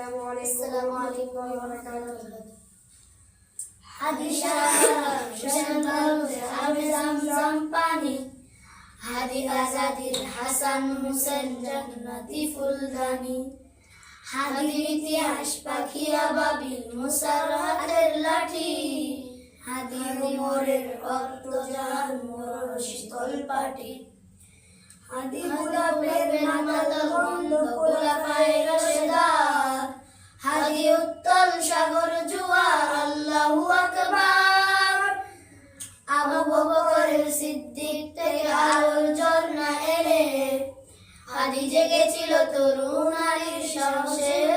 আসসালামু আলাইকুম ওয়া বারাকাতুহু। হাদি শাহজাহান হোসেন বালুচের আবে জামজাম পানি, হাদি আজাদির হাসান হোসেন জান্নাতি ফুলদানি, হাদির ইতিহাস পাখি আবাবিল মুসার হাতের লাঠি, হাদি উমরের রক্ত জাহান মোর শীতল পাটি, হাদি গোলাপের মাতাল গন্ধ খোলাফায়ে রাশেদার, হাদি উত্তল সাগর জোয়ার আল্লাহু আকবার। আবু বকরের সিদ্দিক থেকে আলোর ঝর্ণা এলে, হাদি জেগেছিল তরুণ নারীর সাহসের